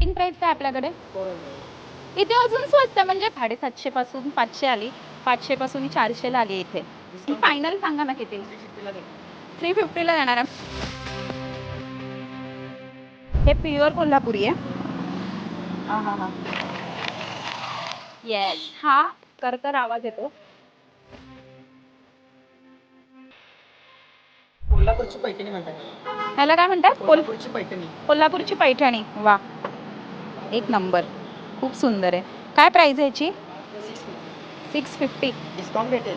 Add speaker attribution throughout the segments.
Speaker 1: Starting price काय आपल्याकडे? इथे अजून स्वस्त म्हणजे 750 पासून 500 आली, 500 पासून 400 ला आली इथे. फायनल सांगा ना किती? 350 ला देणार आहे. हे प्युअर कोल्हापुरी आहे. येस, हा करकर आवाज येतो.
Speaker 2: कोल्हापूरची पैठणी म्हणतात.
Speaker 1: ह्याला काय म्हणतात?
Speaker 2: कोल्हापूरची पैठणी.
Speaker 1: कोल्हापूरची पैठणी. वा, एक नंबर, खूप सुंदर आहे. काय प्राइस आहे याची? 650.
Speaker 2: डिस्काउंट भेटेल.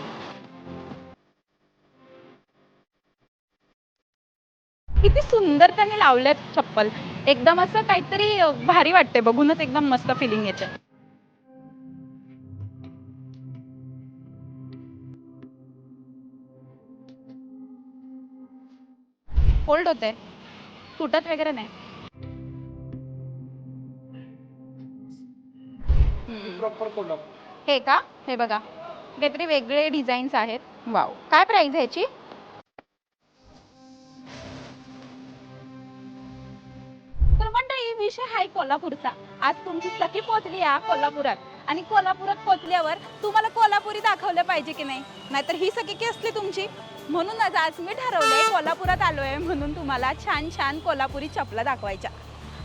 Speaker 1: किती सुंदर त्याने लावल्यात चप्पल. एकदम असं काहीतरी भारी वाटते बघूनच, एकदम मस्त फिलिंग येते. फोल्ड होते, तुटत वगैरे नाही.
Speaker 2: प्रॉपर कोल्हापूर.
Speaker 1: हे का? हे बघा, काहीतरी वेगळे डिझाईन्स आहेत. वाव, काय प्राइस आहे याची? तर मंडळी, विषय आहे कोल्हापूरचा. आज तुमची सखी पोहोचली आहे कोल्हापुरात, आणि कोल्हापुरात पोहोचल्यावर तुम्हाला कोल्हापुरी दाखवलं पाहिजे की नाही, नाहीतर ही सखी की असली तुमची. म्हणूनच आज मी ठरवलंय कोल्हापुरात आलोय म्हणून तुम्हाला छान छान कोल्हापुरी चपला दाखवायच्या.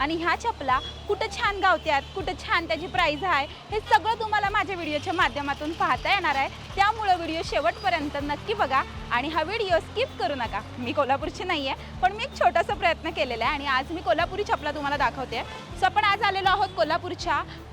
Speaker 1: आणि ह्या चपला कुठं छान गावत्यात, कुठं छान त्याची प्राइस आहे, हे सगळं तुम्हाला माझ्या व्हिडिओच्या माध्यमातून पाहता येणार आहे. त्यामुळे व्हिडिओ शेवटपर्यंत नक्की बघा आणि हा व्हिडिओ स्किप करू नका. मी कोल्हापूरची नाही आहे, पण मी एक छोटासा प्रयत्न केलेला आहे आणि आज मी कोल्हापुरी चपला तुम्हाला दाखवते. सो आपण आज आलेलो आहोत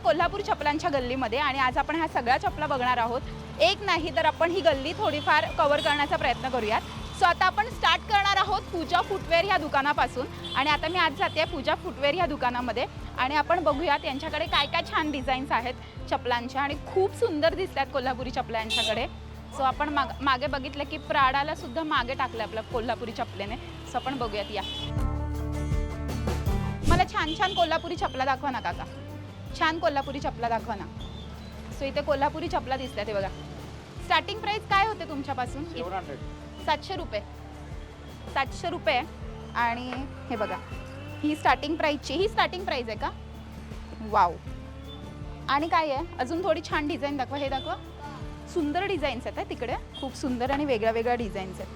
Speaker 1: कोल्हापूर चपलांच्या गल्लीमध्ये, आणि आज आपण ह्या सगळ्या चपला बघणार आहोत. एक नाही तर आपण ही गल्ली थोडीफार कव्हर करण्याचा प्रयत्न करूयात. सो आता आपण स्टार्ट करणार आहोत पूजा फुटवेअर ह्या दुकानापासून. आणि आता मी आज जाते पूजा फुटवेअर ह्या दुकानामध्ये, आणि आपण बघूयात यांच्याकडे काय काय छान डिझाईन्स आहेत चपलांच्या, आणि खूप सुंदर दिसतात कोल्हापुरी चपला यांच्याकडे. सो आपण मागे बघितलं की प्राडाला सुद्धा मागे टाकलं आपल्या कोल्हापुरी चपलेने. सो आपण बघूयात या. मला छान छान कोल्हापुरी चपला दाखवा ना काका, छान कोल्हापुरी चपला दाखवा ना. सो इथे कोल्हापुरी चपला दिसतात, ते बघा. स्टार्टिंग प्राइस काय होते तुमच्यापासून? 700 रुपये. 700 रुपये. आणि हे बघा, ही स्टार्टिंग प्राइस आहे का? वाव. आणि काय आहे अजून? थोडी छान डिझाईन दाखवा. हे दाखवा, सुंदर डिझाईन्स आहेत तिकडे, खूप सुंदर आणि वेगळ्या वेगळ्या डिझाईन्स आहेत.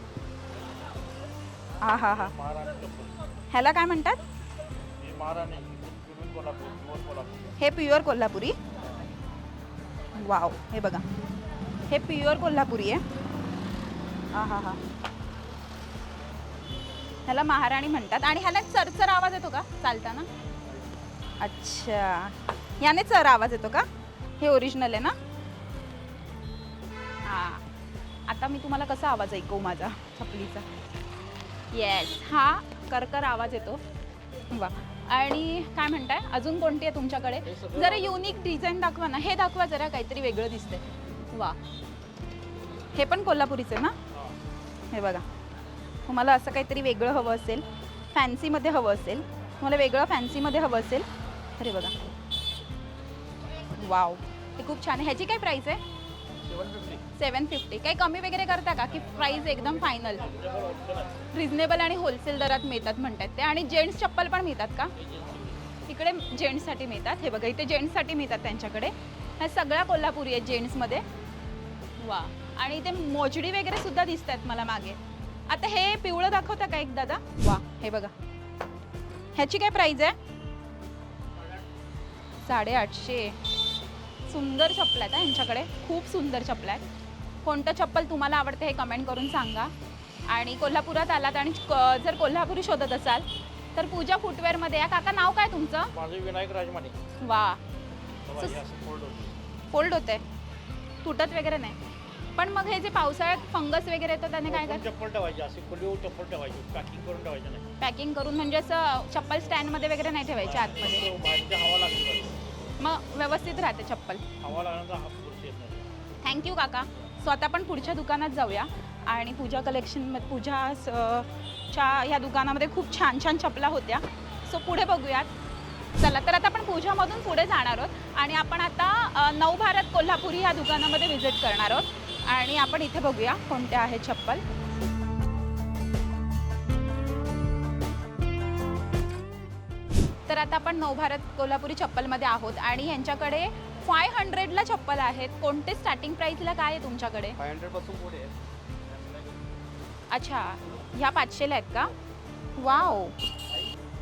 Speaker 1: हा, ह्याला काय म्हणतात? हे प्युअर कोल्हापुरी. वाव, हे बघा, हे प्युअर कोल्हापुरी आहे. हा, ह्याला महाराणी म्हणतात. आणि ह्याला चरचर आवाज येतो का चालताना? अच्छा, याने चर आवाज येतो का? हे ओरिजिनल आहे ना? हा, आता मी तुम्हाला कसा आवाज ऐकवू माझा चपलीचा? येस, हा करकर आवाज येतो. वा. आणि काय म्हणताय, अजून कोणती आहे तुमच्याकडे? जरा युनिक डिझाईन दाखवा ना. हे दाखवा जरा, काहीतरी वेगळं दिसतंय. वा, हे पण कोल्हापुरीच आहे ना? हे बघा, तुम्हाला असं काहीतरी वेगळं हवं असेल, फॅन्सीमध्ये हवं असेल, तुम्हाला वेगळं फॅन्सीमध्ये हवं असेल, अरे बघा, वाव, हे खूप छान आहे. ह्याची काय प्राइस आहे? 750. काही कमी वगैरे करता का, की प्राइस एकदम फायनल? रिजनेबल आणि होलसेल दरात मिळतात म्हणतात ते. आणि जेंट्स चप्पल पण मिळतात का? तिकडे जेंट्ससाठी मिळतात. हे बघा, इथे जेंट्ससाठी मिळतात त्यांच्याकडे. ह्या सगळ्या कोल्हापुरी आहेत जेंट्समध्ये. वा. आणि इथे मोजडी वगैरे सुद्धा दिसतात मला मागे. आता हे पिवळं दाखवता का एक दादा? वा, हे बघा, ह्याची काय प्राइस आहे? 850. सुंदर चप्पल आहेत यांच्याकडे, खूप सुंदर चप्पल आहेत. कोणतं चप्पल तुम्हाला आवडते हे कमेंट करून सांगा. आणि कोल्हापुरात आलात आणि जर कोल्हापुरी शोधत असाल तर पूजा फुटवेअरमध्ये या. काका, नाव काय तुमचं?
Speaker 2: माझे विनायक राजमाने.
Speaker 1: वा. फोल्ड होते, तुटत वगैरे नाही. पण मग हे जे पावसाळ्यात फंगस वगैरे येतो त्याने काय करायचं?
Speaker 2: चप्पल ठेवायची, असे खुली चप्पल ठेवायची, पॅकिंग करून ठेवायचं नाही.
Speaker 1: पॅकिंग करून म्हणजे असं चप्पल स्टँडमध्ये वगैरे नाही ठेवायचे आतमध्ये?
Speaker 2: बाहेरची हवा लागली,
Speaker 1: मग व्यवस्थित राहते चप्पल.
Speaker 2: हवा लागल्यानंतर हात पुरशी येत नाही.
Speaker 1: थँक्यू काका. सो आता आपण पुढच्या दुकानात जाऊया. आणि पूजा कलेक्शनमध्ये, पूजाच्या ह्या दुकानामध्ये खूप छान छान चपला होत्या. सो पुढे बघूयात. चला, तर आता आपण पूजामधून पुढे जाणार आहोत आणि आपण आता नवभारत कोल्हापुरी ह्या दुकानामध्ये व्हिजिट करणार आहोत. आणि आपण इथे बघूया कोणत्या आहेत चप्पल. तर आता आपण नवभारत कोल्हापुरी चप्पलमध्ये आहोत आणि यांच्याकडे 500ला चप्पल आहेत. कोणते स्टार्टिंग प्राईसला काय आहे तुमच्याकडे?
Speaker 3: 500 पासून पुढे आहे.
Speaker 1: अच्छा, ह्या 500ला आहेत का? वाव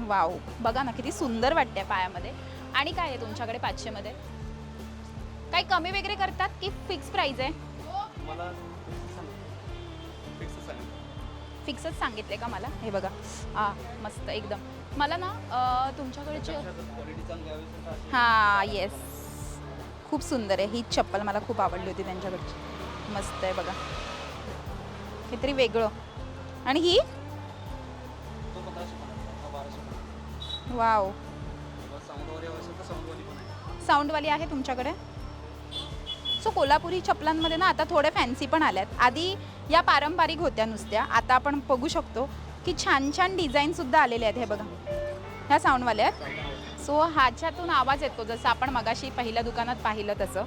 Speaker 1: वाव, बघा ना किती सुंदर वाटते पायामध्ये. आणि काय आहे तुमच्याकडे 500मध्ये? काही कमी वगैरे करतात की फिक्स प्राईस आहे?
Speaker 3: मला फिक्स सांग.
Speaker 1: फिक्सच सांगितले का मला? हे बघा, मस्त एकदम. मला ना तुमच्याकडचे
Speaker 3: क्वालिटी चांगली हवी असेल तर अशी
Speaker 1: हां येस, खूप सुंदर आहे. ही चप्पल मला खूप आवडली होती त्यांच्याकडची. मस्त आहे बघा, काहीतरी वेगळं. आणि ही
Speaker 3: तो 1500 हा 1200.
Speaker 1: वाव,
Speaker 3: साऊंडवाली हवी असेल तर साऊंडवाली पण आहे.
Speaker 1: साऊंडवाली आहे तुमच्याकडे? सो कोल्हापुरी चपलांमध्ये ना आता थोड्या फॅन्सी पण आल्यात. आधी या पारंपरिक होत्या नुसत्या, आता आपण बघू शकतो की छान छान डिझाईनसुद्धा आलेले आहेत. हे बघा, ह्या साऊंडवाल्या आहेत. सो ह्याच्यातून आवाज येतो, जसं आपण मगाशी पहिल्या दुकानात पाहिलं तसं.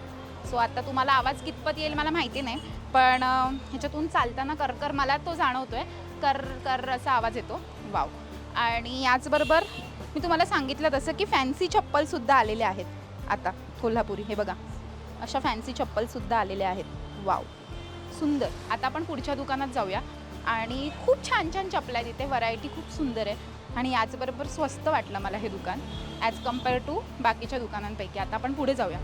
Speaker 1: सो आता तुम्हाला आवाज कितपत येईल मला माहिती नाही, पण ह्याच्यातून चालताना कर मला तो जाणवतो आहे. कर असा आवाज येतो. वाव. आणि याचबरोबर मी तुम्हाला सांगितलं तसं की फॅन्सी चप्पलसुद्धा आलेले आहेत आता कोल्हापुरी. हे बघा, अशा फॅन्सी चप्पलसुद्धा आलेल्या आहेत. वाव, सुंदर. आता आपण पुढच्या दुकानात जाऊया. आणि खूप छान छान चपला आहेत इथे, व्हरायटी खूप सुंदर आहे. आणि याचबरोबर स्वस्त वाटलं मला हे दुकान ॲज कम्पेअर टू बाकीच्या दुकानांपैकी. आता आपण पुढे जाऊया.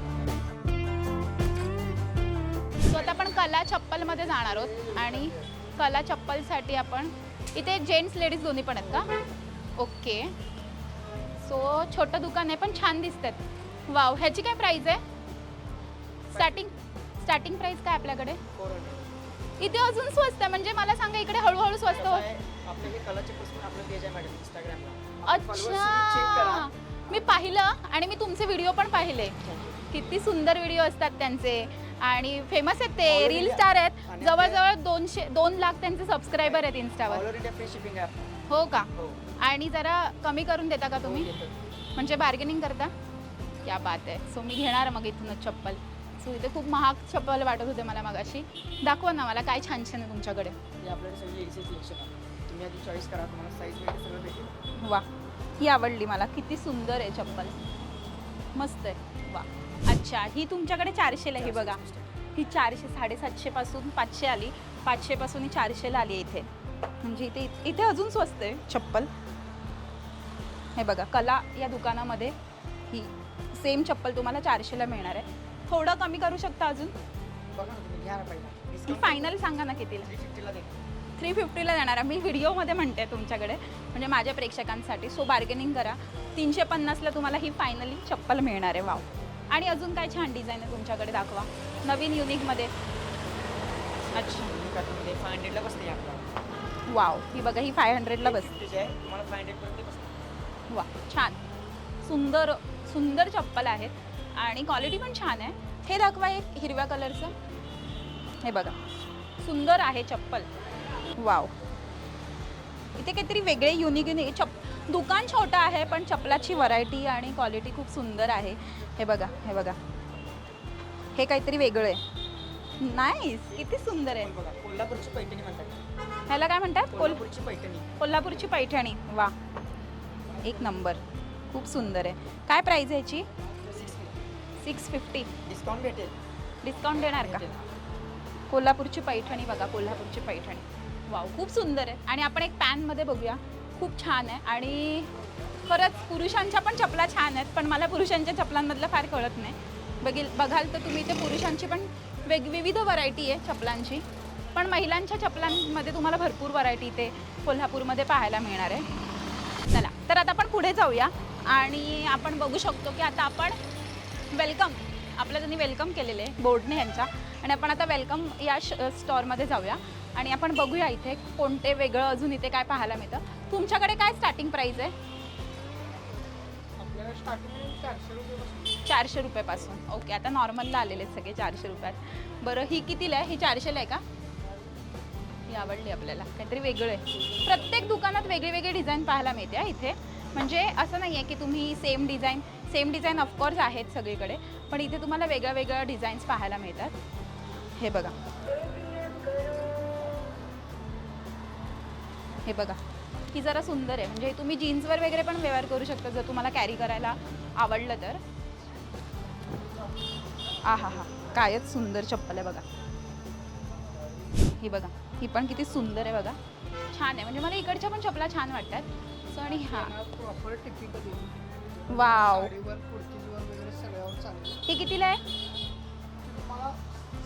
Speaker 1: सो आता आपण कला चप्पलमध्ये जाणार आहोत. आणि कला चप्पलसाठी आपण इथे जेंट्स लेडीज दोन्ही पण आहेत का? ओके. सो छोटं दुकान आहे पण छान दिसतात. वाव, ह्याची काय प्राईस आहे? स्टार्टिंग प्राईस काय आपल्याकडे?
Speaker 3: 400.
Speaker 1: इथे अजून स्वस्त आहे. म्हणजे मला सांगा, इकडे हळूहळू स्वस्त होत.
Speaker 3: आपल्या हे कलाचे पासून आपलं पेज आहे मॅडम इंस्टाग्रामला.
Speaker 1: अच्छा, मी पाहिलं आणि मी तुमचे व्हिडिओ पण पाहिले. किती सुंदर व्हिडिओ असतात त्यांचे आणि फेमस आहेत ते, रील स्टार आहेत. जवळजवळ 2 लाख त्यांचे सबस्क्रायबर आहेत इन्स्टावर.
Speaker 3: ऑल इंडिया फ्री शिपिंग आहे आपलं.
Speaker 1: हो का?
Speaker 3: हो.
Speaker 1: आणि जरा कमी करून देता का तुम्ही?
Speaker 3: येतं.
Speaker 1: म्हणजे बार्गेनिंग करता? क्या बात आहे. सो मी घेणार मग इथूनच चप्पल. सो इथे खूप महाग चप्पल वाटत होते मला मगाशी. दाखवा ना मला काय छान छान आहे तुमच्याकडे.
Speaker 3: हे आपल्याकडे सगळी एक्सेस सिलेक्शन आहे. तुम्ही आधी चॉईस करा, तुम्हाला साईज भेटेल, सगळं भेटेल.
Speaker 1: वा, ही आवडली मला. किती सुंदर आहे चप्पल, मस्त आहे. वा. अच्छा, ही तुमच्याकडे 400ला आहे. बघा, ही 400, 750 पासून 500 आली. 500 पासून ही 400ला आली आहे इथे. म्हणजे इथे अजून स्वस्त आहे चप्पल. हे बघा, कला या दुकानामध्ये ही सेम चप्पल तुम्हाला 400ला मिळणार आहे. थोडं कमी करू शकता अजून?
Speaker 3: बघा ना, तुम्ही घ्या ना पहिला.
Speaker 1: ही
Speaker 3: डिस्काउंट
Speaker 1: फायनल सांगा ना कितीला?
Speaker 3: 350ला देतो.
Speaker 1: 350ला देणार आहे. मी व्हिडिओमध्ये म्हणते तुमच्याकडे, म्हणजे माझ्या प्रेक्षकांसाठी. सो बार्गेनिंग करा. 350ला तुम्हाला ही फायनली चप्पल मिळणार आहे. वाव. आणि अजून काय छान डिझाईन आहे तुमच्याकडे, दाखवा नवीन युनिकमध्ये. अच्छा,
Speaker 3: 500ला बसते आपल्याला.
Speaker 1: वाव, ही बघा, ही 500ला बसते.
Speaker 3: आहे, तुम्हाला 500 पर्यंत बसते.
Speaker 1: वा, छान. सुंदर सुंदर चप्पल आहेत आणि क्वालिटी पण छान आहे. हे दाखवा एक हिरव्या कलरचं. हे बघा, सुंदर आहे चप्पल. वाव, इथे काहीतरी वेगळे युनिक दुकान छोटं आहे पण चप्पलाची व्हरायटी आणि क्वालिटी खूप सुंदर आहे. हे बघा, हे बघा, हे काहीतरी वेगळं आहे. नाईस, किती सुंदर आहे.
Speaker 3: बघा, कोल्हापूरची पैठणी म्हणतात.
Speaker 1: ह्याला काय म्हणतात?
Speaker 3: कोल्हापूरची पैठणी.
Speaker 1: कोल्हापूरची पैठणी. वा, एक नंबर, खूप सुंदर आहे. काय प्राईज आहे याची? 650.
Speaker 3: डिस्काउंट भेटेल.
Speaker 1: डिस्काउंट देणार का? कोल्हापूरची पैठणी बघा, कोल्हापूरची पैठणी. वाव, खूप सुंदर आहे. आणि आपण एक पॅनमध्ये बघूया, खूप छान आहे. आणि खरंच पुरुषांच्या पण चपला छान आहेत, पण मला पुरुषांच्या चपलांमधलं फार कळत नाही. बघाल तर तुम्ही इथे पुरुषांची पण विविध व्हरायटी आहे चपलांची, पण महिलांच्या चपलांमध्ये तुम्हाला भरपूर व्हरायटी इथे कोल्हापूरमध्ये पाहायला मिळणार आहे. चला, तर आता आपण पुढे जाऊया. आणि आपण बघू शकतो की आता आपण वेलकम, आपलं त्यांनी वेलकम केलेलं आहे बोर्डने यांच्या. आणि आपण आता वेलकम या स्टोअरमध्ये जाऊया आणि आपण बघूया इथे कोणते वेगळं अजून इथे काय पाहायला मिळतं. तुमच्याकडे काय स्टार्टिंग प्राईस आहे?
Speaker 3: आपल्याला स्टार्टिंग 400 रुपये.
Speaker 1: 400 रुपयापासून. ओके, आता नॉर्मलला आलेले आहेत सगळे 400 रुपयात. बरं, ही कितीला आहे? ही 400ला आहे का? ही आवडली आपल्याला, काहीतरी वेगळं आहे. प्रत्येक दुकानात वेगळी वेगळी डिझाईन पाहायला मिळते इथे. म्हणजे असं नाही आहे की तुम्ही सेम डिझाईन ऑफकोर्स आहेत सगळीकडे, पण इथे तुम्हाला वेगळ्या वेगळ्या डिझाईन्स पाहायला मिळतात. हे बघा, हे बघा, ही जरा सुंदर आहे, म्हणजे तुम्ही जीन्सवर वगैरे पण वेअर करू शकता जर तुम्हाला कॅरी करायला आवडलं तर. हा हा हा, कायच सुंदर चप्पल आहे बघा. ही बघा, ही पण किती सुंदर आहे बघा, छान आहे. म्हणजे मला इकडच्या पण चपला छान वाटतात. सो आणि हा
Speaker 3: प्रॉपर टिपिकल
Speaker 1: वाव,
Speaker 3: साडीवर कुर्तीवर वगैरे सगळ्यावर चालेल.
Speaker 1: ही कितीला आहे?
Speaker 3: तुम्हाला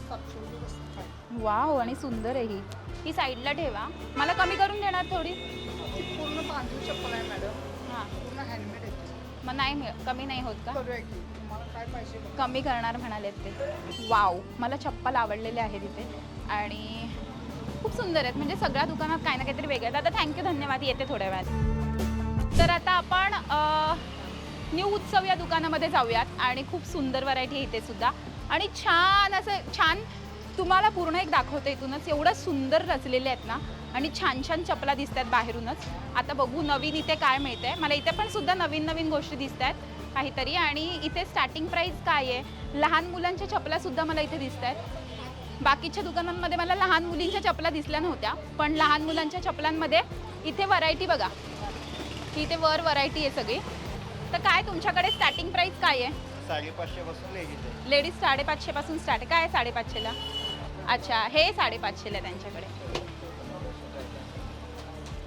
Speaker 3: 700 रुपये बसतात काय.
Speaker 1: वाव, आणि सुंदर आहे ही. ही साईडला ठेवा, मला कमी करून देणार थोडी?
Speaker 3: ती पूर्ण बांधून चप्पल आहे मॅडम,
Speaker 1: हां,
Speaker 3: पूर्ण हँडमेड आहे.
Speaker 1: मग नाही कमी नाही होत का?
Speaker 3: करूया की तुम्हाला काय पाहिजे बघा.
Speaker 1: कमी करणार म्हणालेत ते. वाव, मला चप्पल आवडलेले आहेत इथे आणि खूप सुंदर आहेत. म्हणजे सगळ्या दुकानात काही ना काहीतरी वेगळं आहे. आता थँक्यू, धन्यवाद, येते थोड्या वेळात. तर आता आपण न्यू उत्सव या दुकानामध्ये जाऊयात आणि खूप सुंदर व्हरायटी आहे इथे सुद्धा. आणि छान असं छान तुम्हाला पूर्ण एक दाखवते इथूनच. एवढं सुंदर रचलेले आहेत ना, आणि छान छान चपला दिसत आहेत बाहेरूनच. आता बघू नवीन इथे काय मिळतं आहे. मला इथे पण सुद्धा नवीन नवीन गोष्टी दिसत आहेत काहीतरी. आणि इथे स्टार्टिंग प्राईस काय आहे, लहान मुलांच्या चपलासुद्धा मला इथे दिसत आहेत. बाकीच्या दुकानांमध्ये मला लहान मुलींच्या चपला दिसल्या नव्हत्या, पण लहान मुलांच्या चपलांमध्ये इथे व्हरायटी बघा, ही इथे वर व्हरायटी आहे सगळी. तर काय तुमच्याकडे स्टार्टिंग प्राईस काय आहे?
Speaker 4: 550 पासून लेडीज आहे.
Speaker 1: लेडीज 550 पासून स्टार्ट आहे. काय आहे 550ला? अच्छा, हे 550ला आहे त्यांच्याकडे.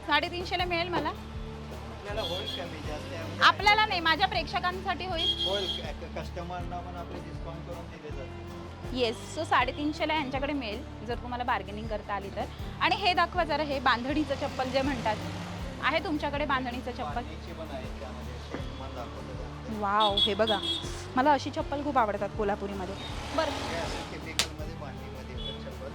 Speaker 1: 350ला मिळेल मला?
Speaker 4: आपल्याला होईल कमी जास्त आहे.
Speaker 1: आपल्याला नाही, माझ्या प्रेक्षकांसाठी होईल.
Speaker 4: होईल, कस्टमरना पण आपले डिस्काउंट करून दिले जाते.
Speaker 1: येस, सो 350ला यांच्याकडे मिळेल जर तुम्हाला बार्गेनिंग करता आली तर. आणि हे दाखवा जरा, हे बांधणीचं चप्पल जे म्हणतात, आहे तुमच्याकडे बांधणीचं चप्पल?
Speaker 4: बांधणीची पण आहे त्यामध्ये, तुम्हाला दाखवलं.
Speaker 1: वाव, हे बघा, मला अशी चप्पल खूप आवडतात कोल्हापुरीमध्ये. बरं,
Speaker 4: हे असं टिपिकलमध्ये बांधणीमध्ये चप्पल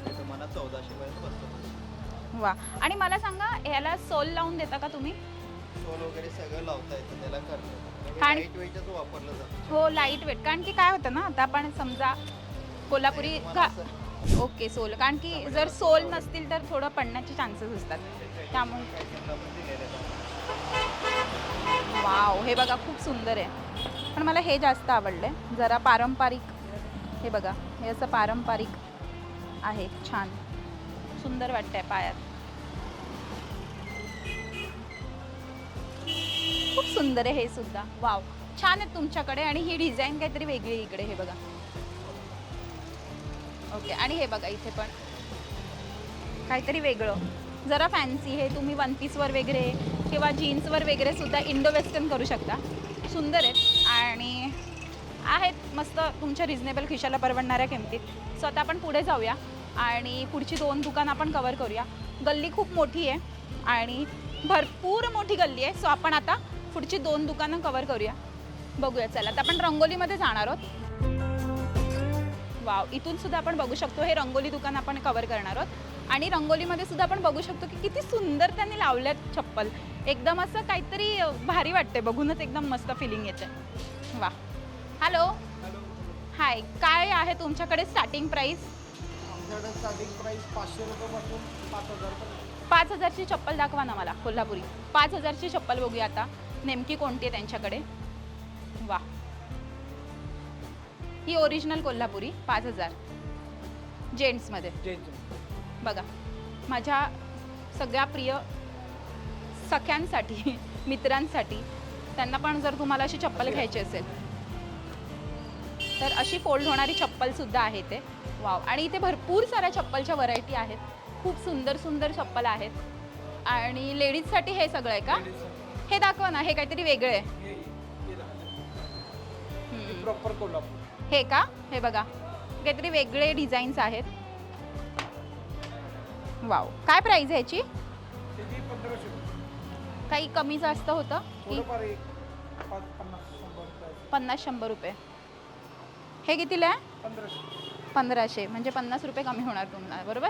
Speaker 4: ते तुम्हाला 1400 पर्यंत बसतं.
Speaker 1: वा. आणि मला सांगा, याला सोल लावून देता का तुम्ही?
Speaker 4: सोल वगैरे सगळं लावता येतं त्याला, करतो
Speaker 1: आणि-
Speaker 4: लाईट वेटच वापरलं जातं.
Speaker 1: हो, लाईट वेट. कारण की काय होतं ना, आता आपण समजा कोल्हापुरी
Speaker 4: तुम्हाला असं
Speaker 1: ओके सोल, कारण की जर सोल नसतील तर थोडं पडण्याचे चान्सेस असतात, त्यामुळे.
Speaker 4: पॅकिंगला पण दिलेलं आहे.
Speaker 1: वाव, हे बघा खूप सुंदर आहे. पण मला हे जास्त आवडलं आहे, जरा पारंपरिक. हे बघा, हे असं पारंपरिक आहे, छान सुंदर वाटतंय पायात. खूप सुंदर आहे हे सुद्धा. वाव, छान आहे तुमच्याकडे. आणि ही डिझाईन काहीतरी वेगळी आहे इकडे, हे बघा. ओके, आणि हे बघा इथे पण काहीतरी वेगळं, जरा फॅन्सी. हे तुम्ही वन पीसवर वगैरे किंवा जीन्सवर वगैरे सुद्धा इंडो वेस्टर्न करू शकता. सुंदर आहेत आणि आहेत मस्त तुमच्या रिजनेबल खिशाला परवडणाऱ्या किमतीत. सो आता आपण पुढे जाऊया आणि पुढची 2 दुकानं आपण कवर करूया. गल्ली खूप मोठी आहे आणि भरपूर मोठी गल्ली आहे. सो आपण आता पुढची 2 दुकानं कवर करूया. बघूया, चला. आता आपण रंगोलीमध्ये जाणार आहोत. वाव, इथून सुद्धा आपण बघू शकतो, हे रंगोली दुकान आपण कवर करणार आहोत. आणि रंगोलीमध्ये सुद्धा आपण बघू शकतो की किती सुंदर त्यांनी लावल्यात चप्पल. एकदम असं काहीतरी भारी वाटते, बघूनच एकदम मस्त फिलिंग येते. वा. हॅलो, हाय, काय आहे तुमच्याकडे स्टार्टिंग प्राईस?
Speaker 3: आमच्याकडे स्टार्टिंग प्राईस 500 रुपयापासून 5000 पर्यंत.
Speaker 1: 5000ची चप्पल दाखवा ना मला, कोल्हापुरी. 5000ची चप्पल बघूया आता नेमकी कोणती आहे त्यांच्याकडे. वा, ही ओरिजिनल कोल्हापुरी 5000 जेंट्समध्ये. बघा, माझ्या सगळ्या प्रिय सख्यांसाठी, मित्रांसाठी, त्यांना पण जर तुम्हाला अशी चप्पल घ्यायची असेल तर अशी फोल्ड होणारी चप्पलसुद्धा आहे ते. वाव, आणि इथे भरपूर साऱ्या चप्पलच्या व्हरायटी आहेत. खूप सुंदर सुंदर चप्पल आहेत. आणि लेडीजसाठी हे सगळं आहे का? हे दाखवा ना, हे काहीतरी वेगळं आहे.
Speaker 3: प्रॉपर कोल्हापूर.
Speaker 1: हे का? हे बघा, काहीतरी वेगळे डिझाईन्स आहेत. वाव, काय प्राईज आहे याची?
Speaker 3: त्याची 1500 रुपये.
Speaker 1: काही कमी जास्त होतं की?
Speaker 3: थोडंफार एक 50-100
Speaker 1: 50-100 रुपये. हे कितीला आहे?
Speaker 3: 1500.
Speaker 1: 1500, म्हणजे 50 रुपये कमी होणार तुम्हाला, बरोबर?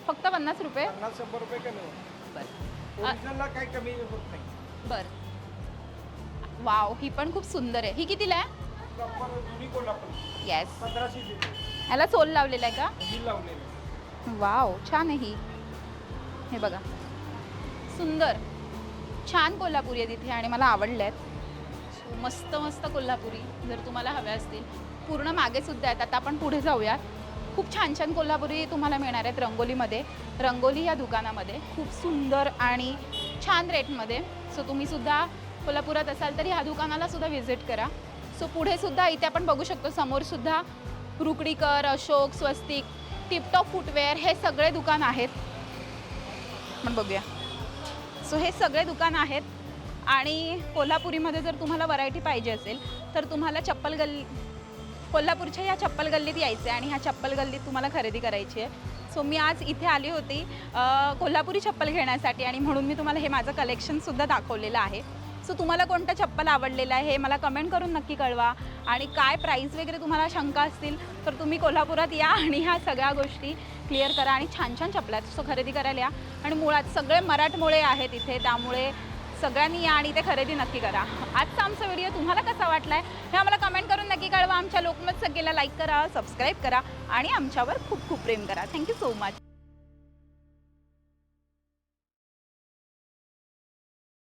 Speaker 1: फक्त 50 रुपये?
Speaker 3: 50-100 रुपये कमी होईल.
Speaker 1: बरं
Speaker 3: ओरिजिनलला काही कमी होत नाही.
Speaker 1: बरं. वाव, ही पण खूप सुंदर आहे. ही कितीला आहे?
Speaker 3: प्रॉपर जुनी कोल्हापूर.
Speaker 1: येस.
Speaker 3: 1500 रुपये.
Speaker 1: याला सोल लावलेला आहे का?
Speaker 3: ही लावलेली.
Speaker 1: वाव, छान आहे ही. हे बघा, सुंदर छान कोल्हापुरी आहे तिथे आणि मला आवडले आहेत. मस्त मस्त कोल्हापुरी जर तुम्हाला हव्या असतील, पूर्ण मागे सुद्धा आहेत. आता आपण पुढे जाऊयात. खूप छान छान कोल्हापुरी तुम्हाला मिळणार आहेत रंगोलीमध्ये. रंगोली या दुकानामध्ये खूप सुंदर आणि छान रेटमध्ये. सो तुम्हीसुद्धा कोल्हापुरात असाल तर ह्या दुकानाला सुद्धा व्हिजिट करा. सो पुढे सुद्धा इथे आपण बघू शकतो समोरसुद्धा रुकडीकर, अशोक, स्वस्तिक, टिपटॉप फुटवेअर हे सगळे दुकान आहेत. आपण बघूया. सो हे सगळे दुकान आहेत आणि कोल्हापुरीमध्ये जर तुम्हाला व्हरायटी पाहिजे असेल तर तुम्हाला चप्पल गल्ली कोल्हापूरच्या ह्या चप्पल गल्लीत यायचं आहे आणि ह्या चप्पल गल्लीत तुम्हाला खरेदी करायची आहे. सो मी आज इथे आली होती कोल्हापुरी चप्पल घेण्यासाठी आणि म्हणून मी तुम्हाला हे माझं कलेक्शनसुद्धा दाखवलेलं आहे. सो तुम्हाला कोणतं चप्पल आवडलेलं आहे हे मला कमेंट करून नक्की कळवा आणि काय प्राईस वगैरे तुम्हाला शंका असतील तर तुम्ही कोल्हापुरात या आणि ह्या सगळ्या गोष्टी क्लिअर करा आणि छान छान चप्पल सो खरेदी करायला या. आणि मुळात सगळे मराठमोळे आहेत इथे, त्यामुळे सगळ्यांनी या आणि ते खरेदी नक्की करा. आजचा आमचा व्हिडिओ तुम्हाला कसा वाटला आहे हे आम्हाला कमेंट करून नक्की कळवा. आमच्या लोकमत सगळ्याला लाईक करा, सबस्क्राईब करा आणि आमच्यावर खूप खूप प्रेम करा. Thank you so much.